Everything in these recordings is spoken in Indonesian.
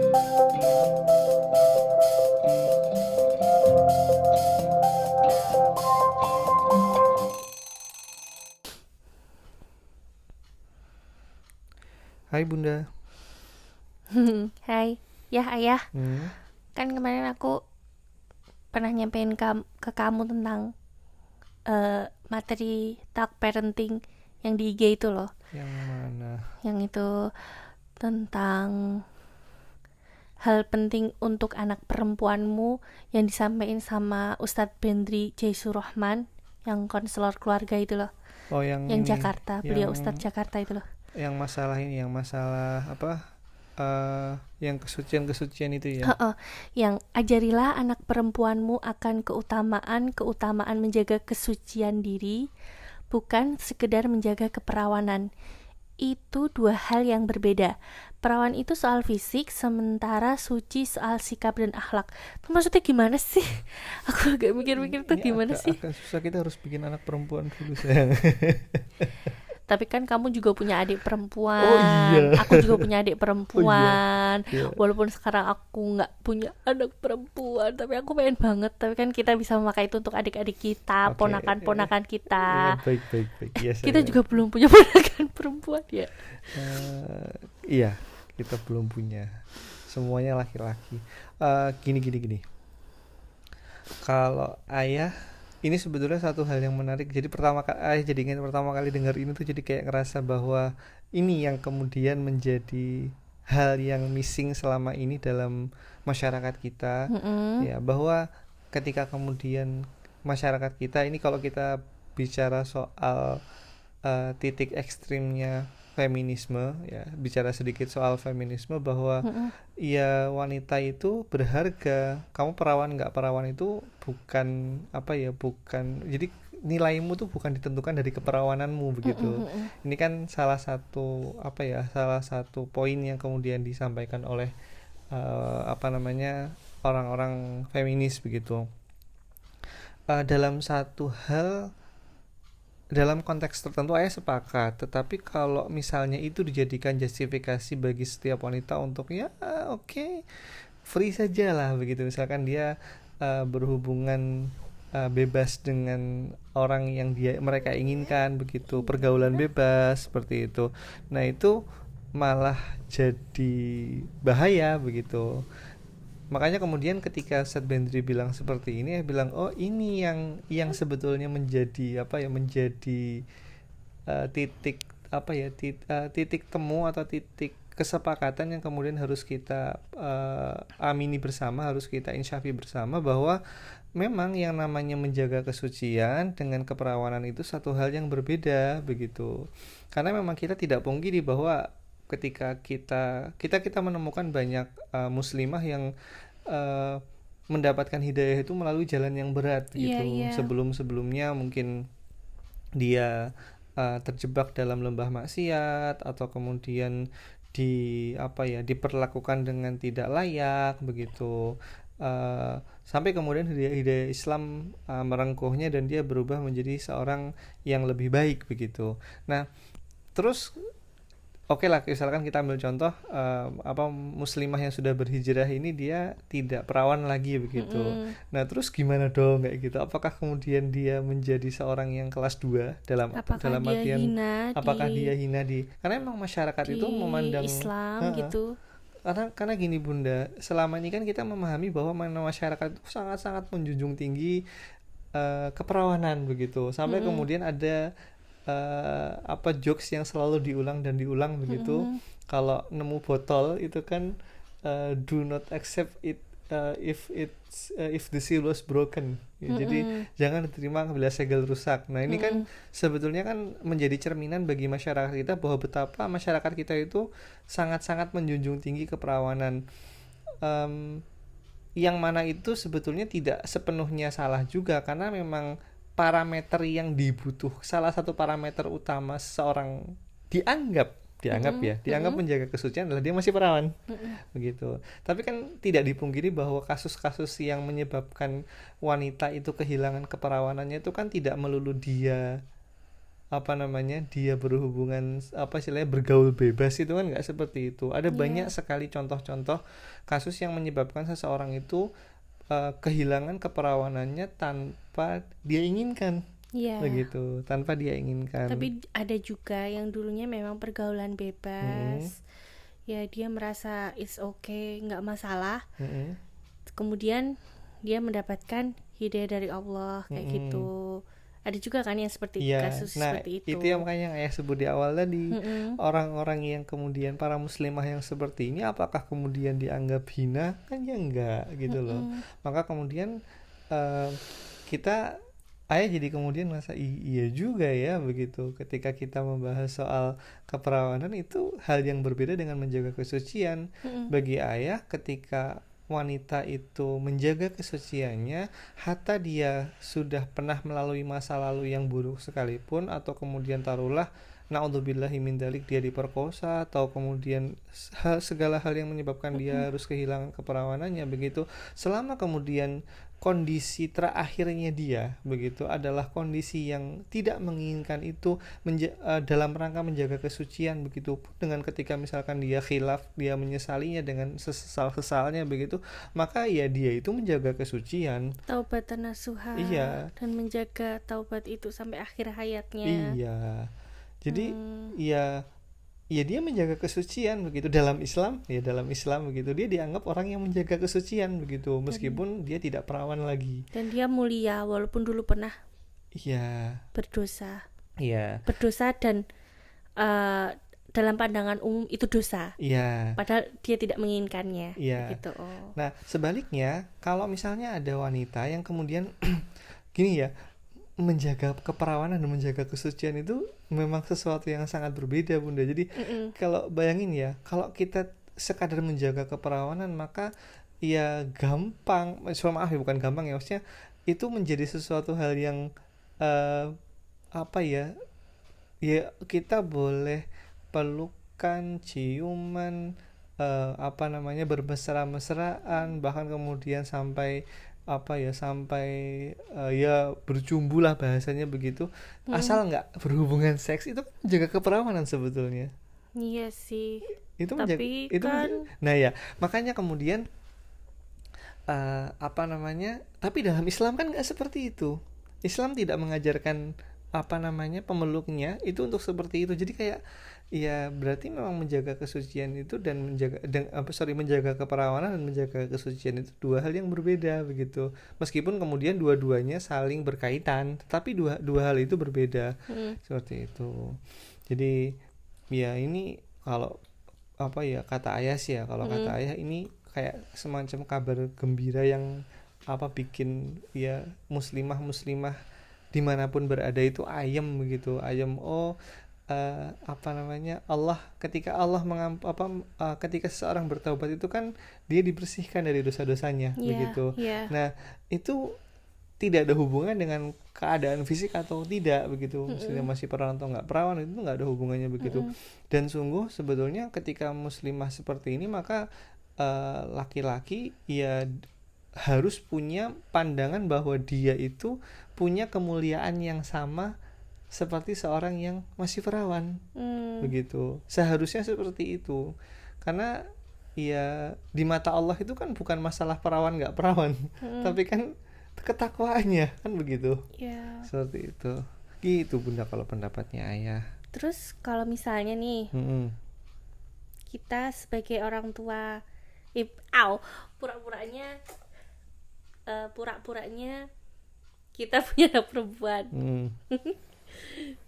Hai Bunda. Hai, ya ayah, Hmm. kan kemarin aku pernah nyampein ke kamu tentang materi talk parenting yang di IG itu loh, Yang mana? yang itu tentang hal penting untuk anak perempuanmu yang disampaikan sama Ustadz Bendri Jaisurahman, yang konselor keluarga itu loh, Oh, yang yang ini, Jakarta, yang beliau Ustadz Jakarta itu loh. yang masalah ini, yang masalah apa? Yang kesucian-kesucian itu ya. Heeh, yang ajarilah anak perempuanmu akan keutamaan menjaga kesucian diri, bukan sekedar menjaga keperawanan. Itu dua hal yang berbeda. Perawan itu soal fisik, sementara suci soal sikap dan akhlak. Itu maksudnya gimana sih? Aku agak mikir-mikir tuh Ini gimana agak sih? agak susah, kita harus bikin anak perempuan dulu sayang. Tapi kan kamu juga punya adik Oh perempuan, iya. aku juga punya adik Oh iya. perempuan. Iya. Walaupun sekarang aku nggak punya anak perempuan, tapi aku pengen banget. Tapi kan kita bisa memakai itu untuk adik-adik kita, Oke. ponakan-ponakan Iya, kita. baik baik baik. Iya Kita sayang. juga belum punya ponakan perempuan ya. Eh, iya, kita belum punya. Semuanya laki-laki. Gini gini gini. Kalau ayah, ini sebetulnya satu hal yang menarik. Jadi pertama kali ayah jadi ingat pertama kali dengar ini tuh jadi kayak ngerasa bahwa ini yang kemudian menjadi hal yang missing selama ini dalam masyarakat kita, Mm-mm. ya, bahwa ketika kemudian masyarakat kita ini, kalau kita bicara soal titik ekstrimnya feminisme, ya, bicara sedikit soal feminisme, bahwa Mm-mm. ya wanita itu berharga, kamu perawan nggak perawan itu bukan apa ya, bukan, jadi nilaimu tuh bukan ditentukan dari keperawananmu begitu. Mm-mm. Ini kan salah satu apa ya, salah satu poin yang kemudian disampaikan oleh apa namanya, orang-orang feminis begitu. Dalam satu hal, dalam konteks tertentu ayah sepakat, tetapi kalau misalnya itu dijadikan justifikasi bagi setiap wanita untuk ya oke, free saja lah begitu, misalkan dia berhubungan bebas dengan orang yang mereka inginkan begitu, pergaulan bebas seperti itu, nah itu malah jadi bahaya begitu. Makanya kemudian ketika Ustadz Bendri bilang seperti ini, ya bilang oh ini yang sebetulnya menjadi apa ya, menjadi titik apa ya, titik temu atau titik kesepakatan yang kemudian harus kita amini bersama, harus kita insyafi bersama, bahwa memang yang namanya menjaga kesucian dengan keperawanan itu satu hal yang berbeda begitu. Karena memang kita tidak pungkiri bahwa ketika kita menemukan banyak muslimah yang uh, mendapatkan hidayah itu melalui jalan yang berat Iya, gitu. iya. Sebelum-sebelumnya mungkin dia terjebak dalam lembah maksiat, atau kemudian diperlakukan dengan tidak layak begitu. Sampai kemudian hidayah Islam merengkuhnya dan dia berubah menjadi seorang yang lebih baik begitu. Nah, terus oke lah, misalkan kita ambil contoh muslimah yang sudah berhijrah ini, dia tidak perawan lagi begitu. Mm-mm. Nah, terus gimana dong kayak gitu? Apakah kemudian dia menjadi seorang yang kelas 2 dalam Apakah dalam dia artian hina apakah dia hina karena memang masyarakat di itu memandang. Islam Heeh. gitu? Karena gini Bunda, selama ini kan kita memahami bahwa masyarakat itu sangat-sangat menjunjung tinggi keperawanan begitu. Sampai Mm-mm. kemudian ada apa jokes yang selalu diulang dan diulang begitu. Mm-mm. Kalau nemu botol itu kan do not accept it if the seal was broken. Ya, jadi Mm-mm. jangan diterima bila segel rusak. Nah, ini kan Mm-mm. sebetulnya kan menjadi cerminan bagi masyarakat kita bahwa betapa masyarakat kita itu sangat-sangat menjunjung tinggi keperawanan. Em, yang mana itu sebetulnya tidak sepenuhnya salah juga, karena memang parameter yang salah satu parameter utama seseorang dianggap Mm-mm. menjaga kesucian adalah dia masih perawan Mm-mm. begitu. Tapi kan tidak dipungkiri bahwa kasus-kasus yang menyebabkan wanita itu kehilangan keperawanannya itu kan tidak melulu dia apa namanya dia berhubungan apa istilahnya bergaul bebas itu kan nggak seperti itu. Ada banyak sekali contoh-contoh kasus yang menyebabkan seseorang itu kehilangan keperawanannya tanpa dia inginkan. Iya. Begitu, tanpa dia inginkan. Tapi ada juga yang dulunya memang pergaulan bebas. Ya dia merasa it's okay, nggak masalah. Kemudian dia mendapatkan hidayah dari Allah kayak gitu. Ada juga kan yang seperti kasus seperti itu. Itu yang makanya yang ayah sebut di awal tadi. Orang-orang yang kemudian para muslimah yang seperti ini apakah kemudian dianggap hina? Kan ya enggak gitu loh. Maka kemudian kita ayah jadi kemudian merasa iya juga ya begitu. Ketika kita membahas soal keperawanan itu hal yang berbeda dengan menjaga kesucian. Bagi ayah ketika wanita itu menjaga kesuciannya, hatta dia sudah pernah melalui masa lalu yang buruk sekalipun, atau kemudian taruhlah naudzubillahi min dzalik dia diperkosa, atau kemudian segala hal yang menyebabkan dia harus kehilangan keperawanannya begitu, selama kemudian kondisi terakhirnya dia begitu adalah kondisi yang tidak menginginkan itu dalam rangka menjaga kesucian begitu, dengan ketika misalkan dia khilaf, dia menyesalinya dengan sesal-sesalnya begitu, maka ya dia itu menjaga kesucian, taubatan nasuha, dan menjaga taubat itu sampai akhir hayatnya. Iya. Jadi ya dia menjaga kesucian begitu dalam Islam begitu, dia dianggap orang yang menjaga kesucian begitu, meskipun dia tidak perawan lagi, dan dia mulia walaupun dulu pernah berdosa. Berdosa dan dalam pandangan umum itu dosa. Padahal dia tidak menginginkannya. Gitu. Nah, sebaliknya kalau misalnya ada wanita yang kemudian gini ya, menjaga keperawanan dan menjaga kesucian itu memang sesuatu yang sangat berbeda, Bunda. Jadi kalau bayangin ya, kalau kita sekadar menjaga keperawanan maka ya gampang, maaf ya bukan gampang ya, maksudnya itu menjadi sesuatu hal yang apa ya kita boleh pelukan, ciuman, bermesra-mesraan, bahkan kemudian sampai ya bercumbu lah bahasanya begitu, asal nggak berhubungan seks, itu menjaga keperawanan sebetulnya. Iya sih. Itu tapi kan nah ya makanya kemudian tapi dalam Islam kan nggak seperti itu. Islam tidak mengajarkan pemeluknya itu untuk seperti itu. Jadi kayak ya berarti memang menjaga kesucian itu dan menjaga keperawanan dan menjaga kesucian itu dua hal yang berbeda begitu. Meskipun kemudian dua-duanya saling berkaitan, tetapi dua hal itu berbeda. Seperti itu. Jadi ya ini kalau kata ayah sih ya, kalau kata ayah ini kayak semacam kabar gembira yang bikin ya muslimah dimanapun berada itu ayem begitu, ayem. Allah ketika ketika seseorang bertaubat itu kan dia dibersihkan dari dosa-dosanya begitu. Nah itu tidak ada hubungan dengan keadaan fisik atau tidak begitu, misalnya masih perawan atau nggak perawan, itu nggak ada hubungannya begitu. Dan sungguh sebetulnya ketika muslimah seperti ini maka laki-laki ya harus punya pandangan bahwa dia itu punya kemuliaan yang sama seperti seorang yang masih perawan begitu. Seharusnya seperti itu, karena ya di mata Allah itu kan bukan masalah perawan nggak perawan, tapi kan ketakwaannya kan begitu. Seperti itu gitu, Bunda, kalau pendapatnya ayah. Terus kalau misalnya nih kita sebagai orang tua pura-puranya kita punya anak perempuan.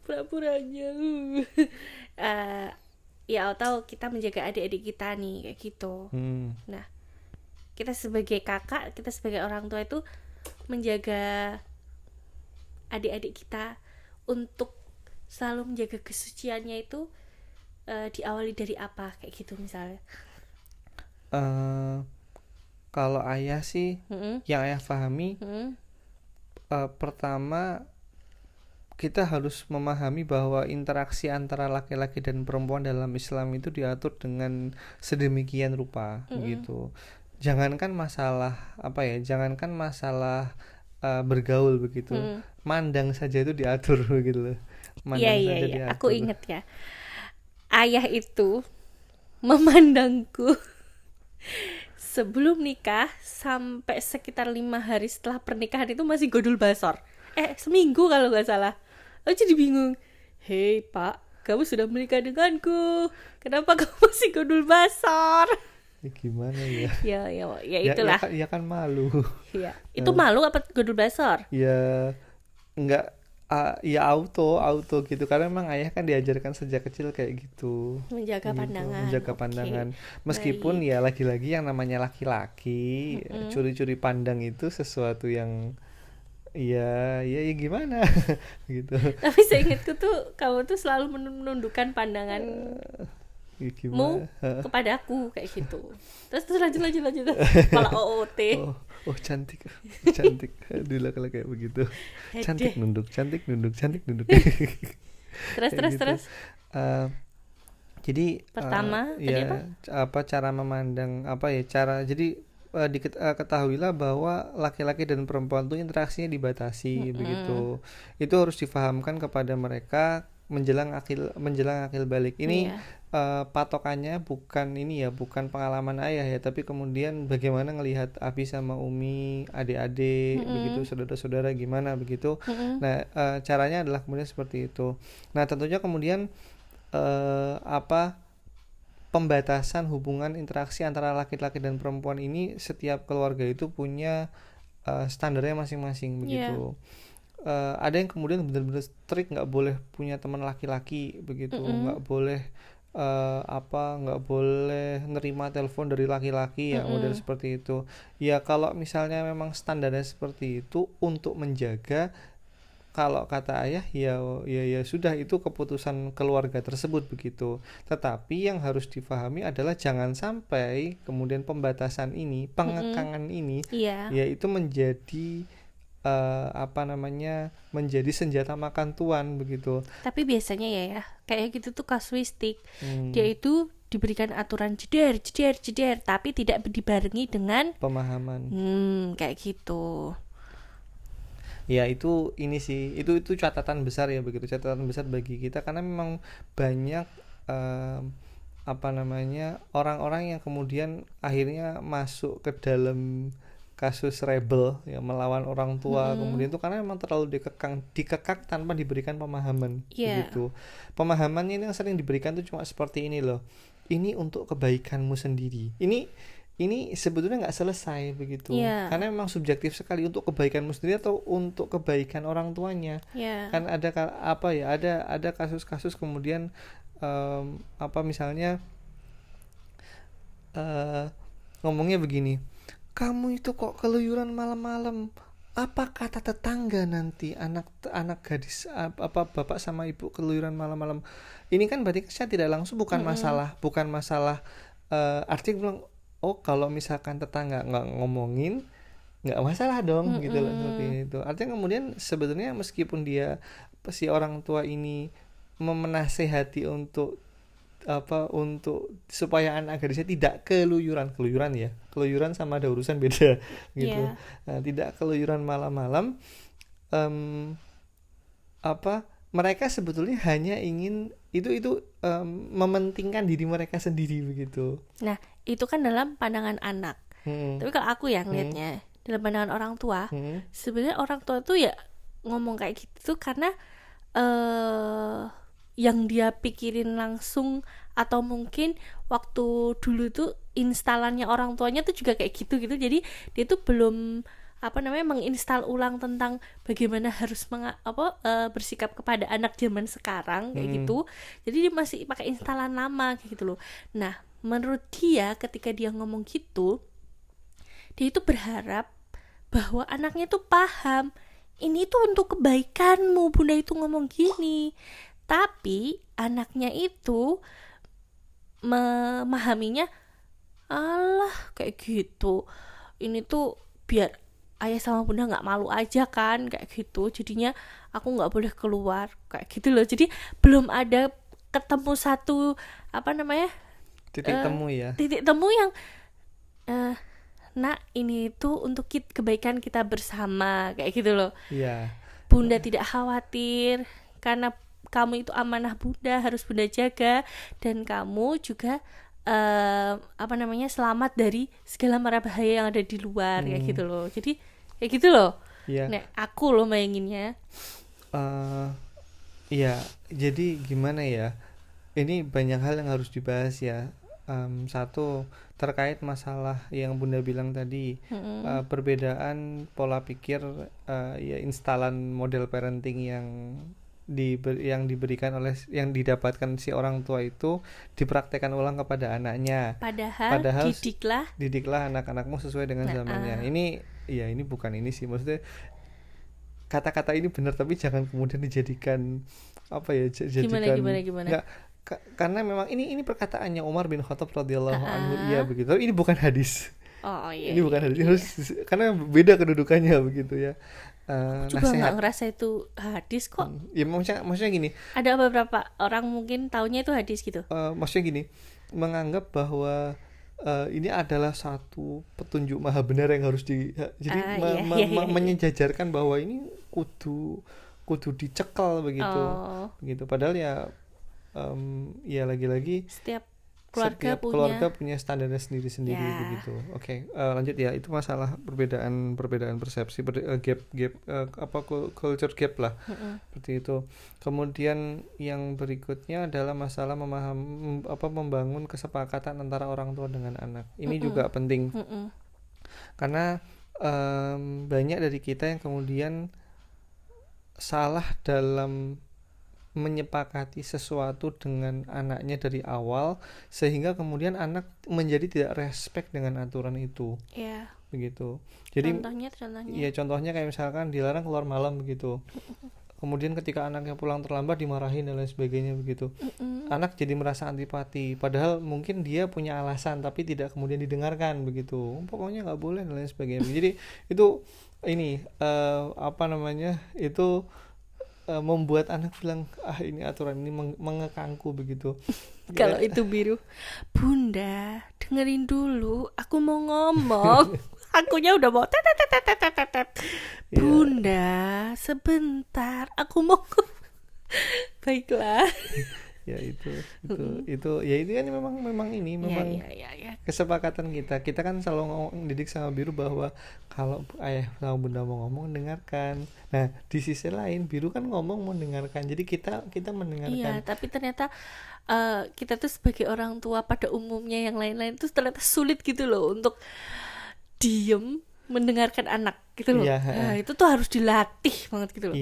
Pura-puranya atau kita menjaga adik-adik kita nih kayak gitu. Nah, kita sebagai kakak, kita sebagai orang tua itu menjaga adik-adik kita untuk selalu menjaga kesuciannya itu diawali dari apa kayak gitu misalnya? Kalau ayah sih yang ayah pahami, pertama kita harus memahami bahwa interaksi antara laki-laki dan perempuan dalam Islam itu diatur dengan sedemikian rupa begitu. Jangankan masalah bergaul begitu, mandang saja itu diatur begitu loh. Iya, Mandang iya, saja iya. Aku diatur. inget ya. Ayah itu memandangku sebelum nikah sampai sekitar 5 hari setelah pernikahan itu masih godul basor. Seminggu kalau nggak salah. Aku jadi bingung. Hei pak, kamu sudah menikah denganku. Kenapa kamu masih godul basor? Ya gimana ya? Ya Ya itulah. ya kan malu. Ya, itu malu apa godul basor? Ya nggak, ya auto gitu, karena memang ayah kan diajarkan sejak kecil kayak gitu Menjaga gitu, pandangan. menjaga Oke, pandangan. Meskipun baik. ya lagi-lagi yang namanya laki-laki, Mm-mm. curi-curi pandang itu sesuatu yang ya gimana gitu. Tapi seingatku tuh kamu tuh selalu menundukkan pandangan Ya mu gimana. kepada aku kayak gitu. Terus lanjut malah OOT. Oh, oh cantik, cantik dulu kalau kayak begitu. Hede. Cantik nunduk, cantik nunduk. terus Kayak terus gitu. terus Eh, jadi pertama tadi apa? ya apa cara memandang, apa ya cara, jadi ketahuilah bahwa laki-laki dan perempuan tuh interaksinya dibatasi begitu. Itu harus difahamkan kepada mereka menjelang akil balik. Ini Iya. patokannya bukan ini ya, bukan pengalaman ayah ya, tapi kemudian bagaimana ngelihat Abi sama Umi, adik-adik begitu, saudara-saudara gimana begitu. Nah, caranya adalah kemudian seperti itu. Nah, tentunya kemudian apa pembatasan hubungan interaksi antara laki-laki dan perempuan ini, setiap keluarga itu punya standarnya masing-masing Iya. begitu. Ada yang kemudian benar-benar strict, nggak boleh punya teman laki-laki begitu, nggak boleh nggak boleh nerima telepon dari laki-laki ya, model seperti itu. Ya kalau misalnya memang standarnya seperti itu untuk menjaga, kalau kata ayah ya sudah, itu keputusan keluarga tersebut begitu. Tetapi yang harus difahami adalah jangan sampai kemudian pembatasan ini, pengekangan ini, Iya. yaitu menjadi menjadi senjata makan tuan begitu. Tapi biasanya ya kayak gitu tuh kasuistik. Hmm, Dia itu diberikan aturan jeder, tapi tidak dibarengi dengan pemahaman. kayak gitu. Ya itu ini sih, itu catatan besar ya begitu, catatan besar bagi kita, karena memang banyak orang-orang yang kemudian akhirnya masuk ke dalam kasus rebel ya, melawan orang tua kemudian itu karena memang terlalu dikekang tanpa diberikan pemahaman Iya. begitu. Pemahamannya ini yang sering diberikan tuh cuma seperti ini loh, ini untuk kebaikanmu sendiri, ini sebetulnya nggak selesai begitu, Iya. karena memang subjektif sekali, untuk kebaikanmu sendiri atau untuk kebaikan orang tuanya. Iya. Kan ada kasus-kasus kemudian misalnya ngomongnya begini, kamu itu kok keluyuran malam-malam, apa kata tetangga nanti, anak gadis bapak sama ibu keluyuran malam-malam. Ini kan berarti saya tidak langsung, bukan masalah artinya bilang, oh kalau misalkan tetangga nggak ngomongin nggak masalah dong gitu loh, seperti itu. Artinya kemudian sebetulnya meskipun dia, si orang tua ini menasehati untuk supaya anak gadisnya tidak keluyuran sama ada urusan beda gitu. Iya. Tidak keluyuran malam-malam, mereka sebetulnya hanya ingin itu mementingkan diri mereka sendiri begitu. Nah, itu kan dalam pandangan anak. Tapi kalau aku ya ngelihatnya dalam pandangan orang tua, sebenarnya orang tua tuh ya ngomong kayak gitu karena yang dia pikirin langsung, atau mungkin waktu dulu tuh instalannya orang tuanya tuh juga kayak gitu. Jadi dia tuh belum menginstal ulang tentang bagaimana harus bersikap kepada anak zaman sekarang kayak gitu. Jadi dia masih pakai instalan lama kayak gitu loh. Nah, menurut dia ketika dia ngomong gitu, dia itu berharap bahwa anaknya tuh paham, ini tuh untuk kebaikanmu, bunda itu ngomong gini. Tapi anaknya itu memahaminya, alah kayak gitu, ini tuh biar ayah sama bunda nggak malu aja kan kayak gitu, jadinya aku nggak boleh keluar kayak gitu loh. Jadi belum ada ketemu satu Titik temu ya. titik temu yang nak ini tuh untuk kebaikan kita bersama kayak gitu loh. Iya. Bunda tidak khawatir karena kamu itu amanah bunda, harus bunda jaga, dan kamu juga selamat dari segala mara bahaya yang ada di luar, kayak gitu loh. Jadi kayak gitu loh. Nek aku loh bayanginnya. Iya, jadi gimana ya? Ini banyak hal yang harus dibahas ya. Satu, terkait masalah yang bunda bilang tadi, perbedaan pola pikir, ya instalan model parenting yang diberikan oleh yang didapatkan si orang tua itu dipraktekkan ulang kepada anaknya. Padahal didiklah anak-anakmu sesuai dengan zamannya. Ini bukan ini sih, maksudnya kata-kata ini benar, tapi jangan kemudian dijadikan jadikan gimana? Enggak, karena memang ini perkataannya Umar bin Khattab radhiyallahu anhu, iya begitu. Tapi ini bukan hadis. Iya. Ini bukan hadis. Harus, karena beda kedudukannya begitu ya. Juga nggak ngerasa itu hadis kok. Ya maksudnya gini. Ada beberapa orang mungkin taunya itu hadis gitu. Maksudnya gini, menganggap bahwa ini adalah satu petunjuk maha benar yang harus menyejajarkan bahwa ini kudu dicekal begitu. Padahal ya lagi-lagi setiap keluarga punya standarnya sendiri-sendiri begitu. Oke, lanjut ya. Itu masalah perbedaan persepsi, culture gap lah. Seperti itu. Kemudian yang berikutnya adalah masalah membangun kesepakatan antara orang tua dengan anak. Ini juga penting. Karena banyak dari kita yang kemudian salah dalam menyepakati sesuatu dengan anaknya dari awal, sehingga kemudian anak menjadi tidak respect dengan aturan itu. Begitu. Jadi contohnya kayak misalkan dilarang keluar malam begitu. Kemudian ketika anaknya pulang terlambat dimarahin dan lain sebagainya begitu. Anak jadi merasa antipati, padahal mungkin dia punya alasan tapi tidak kemudian didengarkan begitu. Pokoknya nggak boleh dan lain sebagainya. Jadi itu itu membuat anak bilang, ini aturan ini mengekangku begitu. Kalau itu Biru, bunda dengerin dulu, aku mau ngomong. Akunya udah mau bunda sebentar, aku mau baiklah. itu kan memang kesepakatan kita kan selalu didik sama Biru bahwa kalau ayah sama bunda mau ngomong, dengarkan. Nah di sisi lain Biru kan ngomong mau dengarkan, jadi kita mendengarkan. Tapi ternyata kita tuh sebagai orang tua pada umumnya yang lain-lain tuh ternyata sulit gitu loh untuk diem mendengarkan anak gitu loh. Itu tuh harus dilatih banget gitu loh.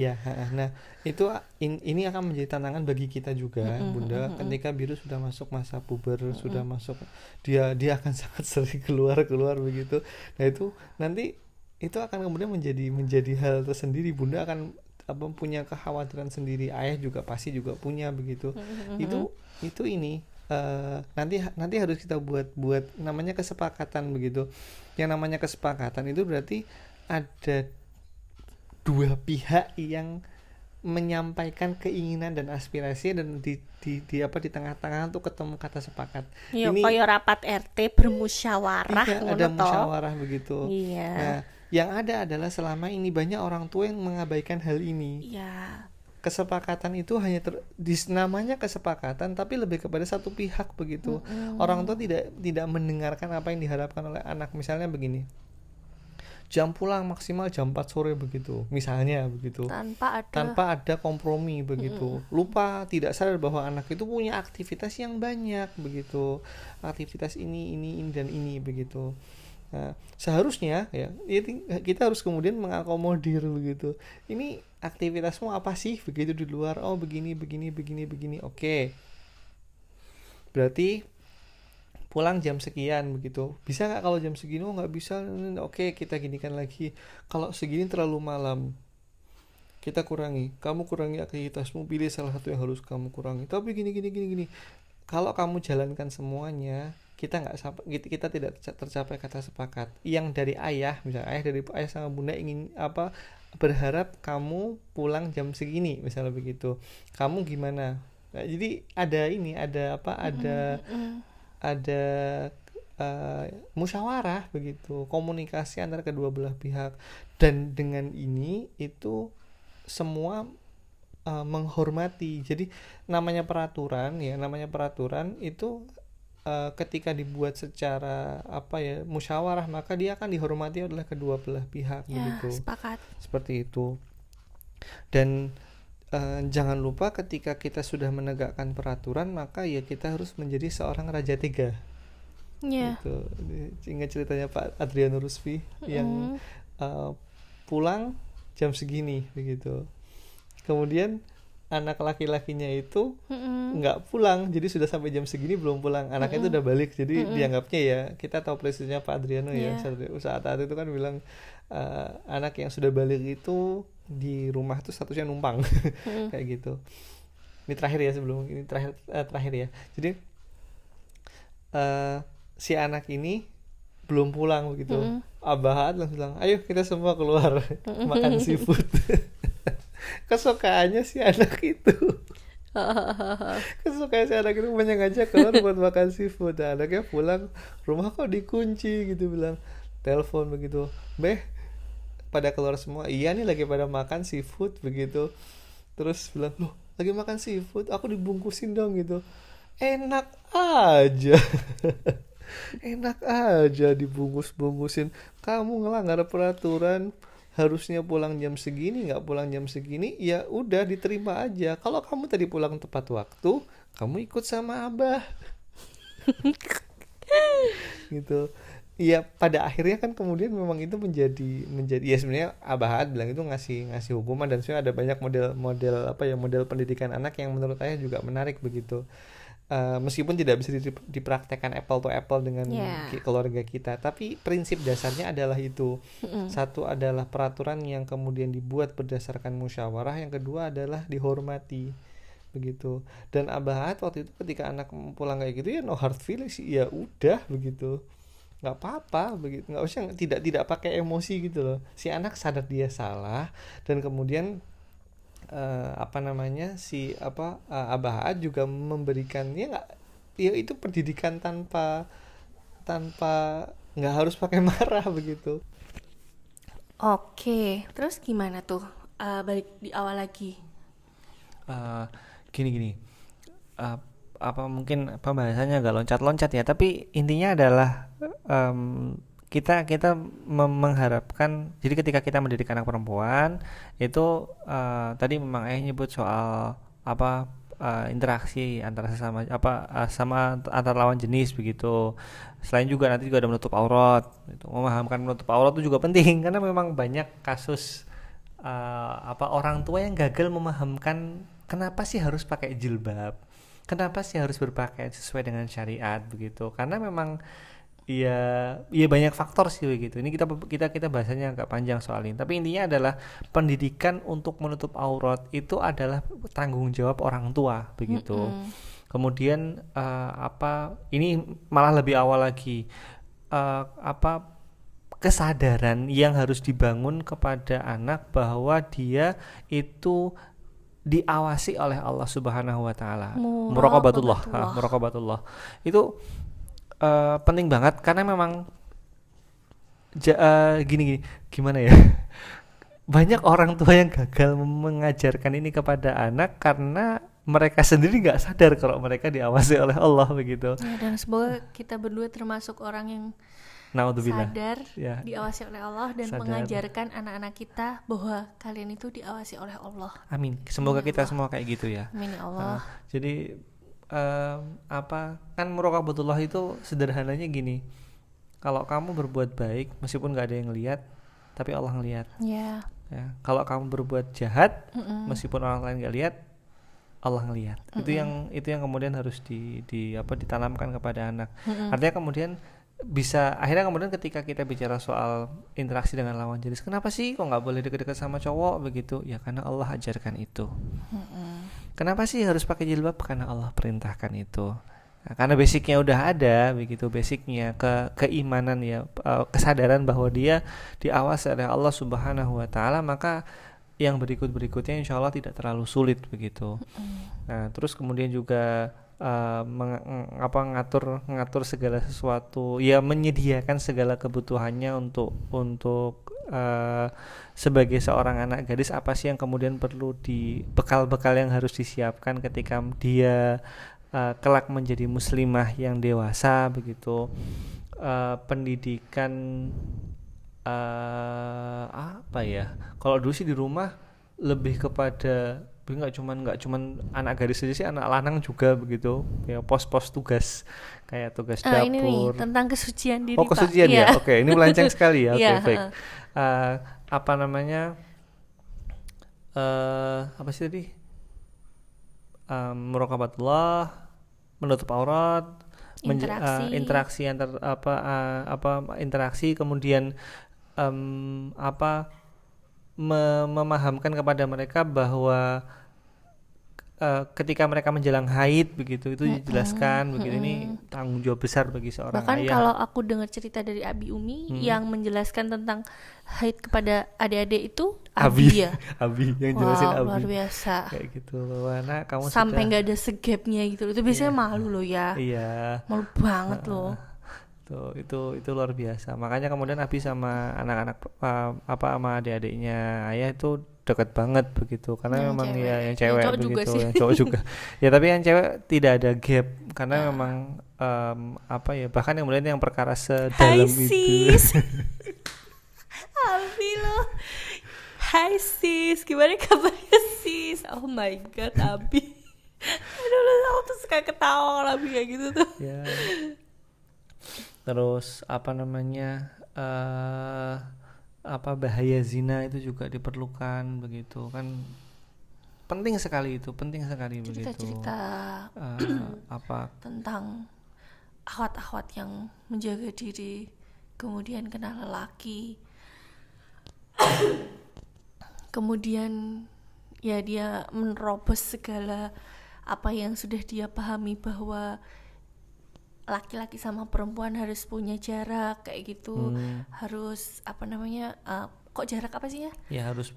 Nah itu ini akan menjadi tantangan bagi kita juga, bunda. Ketika Biru sudah masuk masa puber, sudah masuk, dia akan sangat sering keluar begitu. Nah itu nanti itu akan kemudian menjadi hal tersendiri. Bunda akan punya kekhawatiran sendiri, ayah juga pasti juga punya begitu. Itu ini nanti harus kita buat namanya kesepakatan begitu. Yang namanya kesepakatan itu berarti ada dua pihak yang menyampaikan keinginan dan aspirasi, dan di tengah-tengah untuk ketemu kata sepakat. Ini kayak rapat RT bermusyawarah, ada musyawarah begitu. Iya. Nah, yang ada adalah selama ini banyak orang tua yang mengabaikan hal ini. Kesepakatan itu hanya namanya kesepakatan, tapi lebih kepada satu pihak begitu. Orang tua tidak mendengarkan apa yang diharapkan oleh anak. Misalnya begini, jam pulang maksimal jam 4 sore begitu, misalnya begitu, tanpa ada kompromi begitu. Lupa, tidak sadar bahwa anak itu punya aktivitas yang banyak begitu, aktivitas ini dan ini begitu. Nah, seharusnya ya kita harus kemudian mengakomodir begitu. Ini aktivitasmu apa sih begitu di luar? Oh begini. Oke. Berarti pulang jam sekian begitu. Bisa nggak kalau jam segini? Oh nggak bisa. Oke, kita ginikan lagi. Kalau segini terlalu malam, kita kurangi. Kamu kurangi aktivitasmu, pilih salah satu yang harus kamu kurangi. Tapi gini. Kalau kamu jalankan semuanya, kita tidak tercapai kata sepakat. Yang dari ayah, misalnya ayah sama bunda ingin berharap kamu pulang jam segini, misalnya begitu. Kamu gimana? Nah, jadi ada musyawarah begitu, komunikasi antara kedua belah pihak, dan dengan ini itu semua menghormati. Jadi namanya peraturan itu ketika dibuat secara musyawarah, maka dia akan dihormati oleh kedua belah pihak Ya, begitu. sepakat. Seperti itu. Dan jangan lupa ketika kita sudah menegakkan peraturan, maka ya kita harus menjadi seorang raja tega. Ya. Gitu. Ingat ceritanya Pak Adriano Rusfi yang pulang jam segini begitu. Kemudian anak laki-lakinya itu nggak pulang, jadi sudah sampai jam segini belum pulang. Anaknya itu udah balik, jadi dianggapnya ya, kita tahu presisnya Pak Adriano ya, saat itu kan bilang anak yang sudah balik itu di rumah itu statusnya numpang. Kayak gitu. Ini terakhir ya, sebelum ini terakhir ya. Jadi si anak ini belum pulang begitu. Abah langsung bilang, ayo kita semua keluar makan seafood. Kesukaannya si anak itu menyengaja keluar buat makan seafood. Nah, anaknya pulang, rumah kok dikunci gitu, bilang telepon begitu, beh pada keluar semua, iya nih lagi pada makan seafood begitu. Terus bilang, loh lagi makan seafood, aku dibungkusin dong gitu. Enak aja enak aja dibungkus-bungkusin. Kamu ngelanggar peraturan, harusnya pulang jam segini, nggak pulang jam segini, ya udah diterima aja. Kalau kamu tadi pulang tepat waktu, kamu ikut sama abah. Gitu. Ya pada akhirnya kan kemudian memang itu menjadi ya, sebenarnya Abah bilang itu ngasih hukuman, dan sebenarnya ada banyak model pendidikan anak yang menurut saya juga menarik begitu. Meskipun tidak bisa dipraktekkan apple to apple dengan keluarga kita, tapi prinsip dasarnya adalah itu. Satu adalah peraturan yang kemudian dibuat berdasarkan musyawarah, yang kedua adalah dihormati begitu. Dan Abah waktu itu ketika anak pulang kayak gitu ya no hard feelings, ya udah begitu, nggak apa-apa begitu, nggak usah, tidak pakai emosi gitu loh. Si anak sadar dia salah, dan kemudian Abah juga memberikannya, nggak ya, itu pendidikan tanpa nggak harus pakai marah begitu. Oke, terus gimana tuh? Balik di awal lagi. Gini mungkin pembahasannya agak loncat-loncat ya, tapi intinya adalah kita mengharapkan, jadi ketika kita mendidik anak perempuan itu tadi memang nyebut soal interaksi antara sesama sama antar lawan jenis begitu. Selain juga nanti juga ada menutup aurat gitu. Memahamkan menutup aurat itu juga penting, karena memang banyak kasus orang tua yang gagal memahamkan kenapa sih harus pakai jilbab, kenapa sih harus berpakaian sesuai dengan syariat begitu. Karena memang ya banyak faktor sih begitu. Ini kita bahasanya agak panjang soal ini, tapi intinya adalah pendidikan untuk menutup aurat itu adalah tanggung jawab orang tua begitu. Kemudian ini malah lebih awal lagi, kesadaran yang harus dibangun kepada anak bahwa dia itu diawasi oleh Allah Subhanahu wa taala. Muraqabatullah. Itu penting banget, karena memang gimana ya? Banyak orang tua yang gagal mengajarkan ini kepada anak karena mereka sendiri nggak sadar kalau mereka diawasi oleh Allah begitu. Ya, dan semoga kita berdua termasuk orang yang sadar diawasi oleh Allah dan mengajarkan anak-anak kita bahwa kalian itu diawasi oleh Allah. Amin. Semoga kita semua kayak gitu ya. Amin ya Allah. Jadi kan muraqabatullah itu sederhananya gini. Kalau kamu berbuat baik meskipun nggak ada yang lihat, tapi Allah ngelihat. Ya. Kalau kamu berbuat jahat meskipun orang lain nggak lihat, Allah ngelihat. Itu yang kemudian harus ditanamkan kepada anak. Artinya kemudian akhirnya kemudian ketika kita bicara soal interaksi dengan lawan jenis, kenapa sih kok nggak boleh deket-deket sama cowok begitu? Ya karena Allah ajarkan itu. Kenapa sih harus pakai jilbab? Karena Allah perintahkan itu. Nah, karena basicnya udah ada begitu, basicnya keimanan ya, kesadaran bahwa dia diawasi oleh Allah Subhanahu wa taala, maka yang berikutnya insya Allah tidak terlalu sulit begitu. Nah, terus kemudian juga ngatur segala sesuatu, ya menyediakan segala kebutuhannya untuk sebagai seorang anak gadis apa sih yang kemudian perlu bekal-bekal yang harus disiapkan ketika dia kelak menjadi muslimah yang dewasa begitu. Pendidikan apa ya? Kalau dulu sih di rumah lebih kepada nggak cuman anak gadis saja sih, anak lanang juga begitu ya, pos-pos tugas kayak tugas Ini nih dapur. tentang kesucian diri, Oh, Pak. kesucian ya. Iya. Oke, ini melenceng sekali ya. Oke, Iya, baik. Apa namanya? Apa sih tadi? Muraqabatullah, menutup aurat, interaksi antar interaksi, kemudian memahamkan kepada mereka bahwa ketika mereka menjelang haid begitu itu dijelaskan begitu, ini tanggung jawab besar bagi seorang Bahkan ayah. kalau aku dengar cerita dari Abi Umi yang menjelaskan tentang haid kepada adik-adik itu Abi ya. Abi yang jelasin Wow, Abi luar biasa. kayak gitu bahwa nak kamu Sampai sudah nggak ada segapnya gitu. Itu biasanya malu loh ya. iya Malu banget loh. tuh itu luar biasa. Makanya kemudian Abi sama anak-anak sama adik-adiknya ayah itu dekat banget begitu, karena Yang memang cewek. ya yang Yang cewek cowok juga begitu, sih. yang cowok juga ya, tapi yang cewek tidak ada gap karena memang apa ya, bahkan yang melihat yang perkara Hai sedalam itu. sis. Abi lo. Hai sis, gimana kabarnya sis? Oh my god, Abi. Aduh, aku tuh suka ketawa kalau Abi kayak gitu tuh. Ya. Terus apa namanya, apa bahaya zina itu juga diperlukan begitu kan, penting sekali begitu. Cerita-cerita Apa tentang akhwat-akhwat yang menjaga diri kemudian kena lelaki, kemudian ya dia menerobos segala apa yang sudah dia pahami bahwa laki-laki sama perempuan harus punya jarak kayak gitu, harus apa namanya, kok jarak apa sih ya? ya harus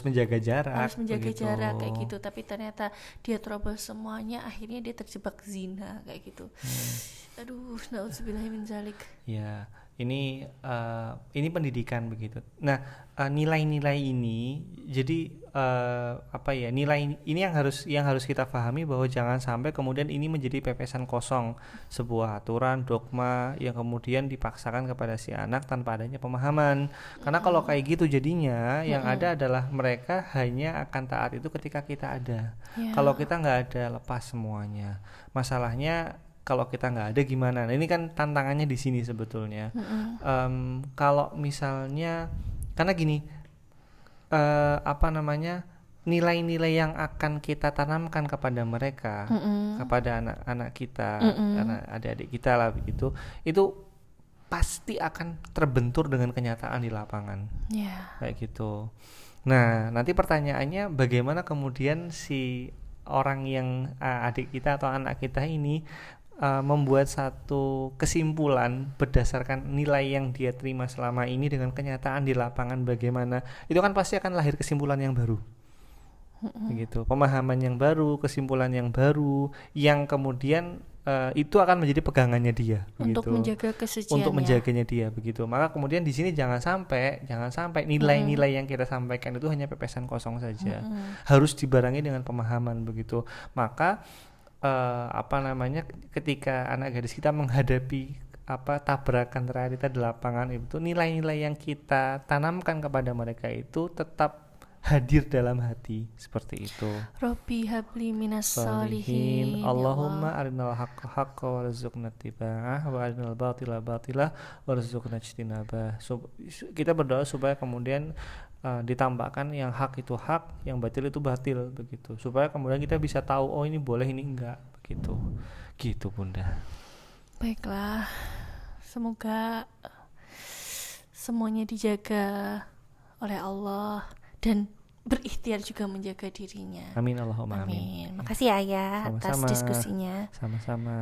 menjaga jarak, Harus menjaga begitu. jarak kayak gitu, tapi ternyata dia terobos semuanya, akhirnya dia terjebak zina kayak gitu. Aduh, naudzubillahi min zalik. Ya, ini pendidikan begitu. Nah, nilai-nilai ini jadi apa ya, nilai ini yang harus kita pahami bahwa jangan sampai kemudian ini menjadi pepesan kosong, sebuah aturan dogma yang kemudian dipaksakan kepada si anak tanpa adanya pemahaman. Karena kalau kayak gitu jadinya yang ada adalah mereka hanya akan taat itu ketika kita ada. Ya. Kalau kita nggak ada, lepas semuanya. Masalahnya kalau kita nggak ada gimana? Nah, ini kan tantangannya di sini sebetulnya. Kalau misalnya, karena gini, apa namanya, nilai-nilai yang akan kita tanamkan kepada mereka, kepada anak-anak kita, anak adik-adik kita lah begitu, itu pasti akan terbentur dengan kenyataan di lapangan, kayak gitu. Nah, nanti pertanyaannya bagaimana kemudian si orang yang adik kita atau anak kita ini membuat satu kesimpulan berdasarkan nilai yang dia terima selama ini dengan kenyataan di lapangan bagaimana, itu kan pasti akan lahir kesimpulan yang baru, begitu, pemahaman yang baru, kesimpulan yang baru, yang kemudian itu akan menjadi pegangannya dia Untuk begitu, menjaga kesuciannya. untuk menjaganya dia begitu. Maka kemudian di sini jangan sampai nilai-nilai yang kita sampaikan itu hanya pepesan kosong saja, harus dibarengi dengan pemahaman begitu. Maka apa namanya, ketika anak gadis kita menghadapi tabrakan realita di lapangan itu, nilai-nilai yang kita tanamkan kepada mereka itu tetap hadir dalam hati, seperti itu. Robbi habli minas Sholihin. solihin. Allahumma arinal haqqa haqqa warzuqna ittiba'ah wa arinal batila batila warzuqna ijtinabah. Kita berdoa supaya kemudian ditambahkan yang hak itu hak, yang batil itu batil begitu, supaya kemudian kita bisa tahu oh ini boleh ini enggak begitu. Gitu Bunda. Baiklah, semoga semuanya dijaga oleh Allah dan berikhtiar juga menjaga dirinya. Amin Allahumma amin. Makasih Ayah atas Sama-sama. diskusinya. Sama-sama.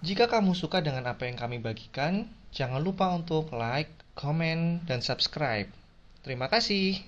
Jika kamu suka dengan apa yang kami bagikan, jangan lupa untuk like, komen, dan subscribe. Terima kasih.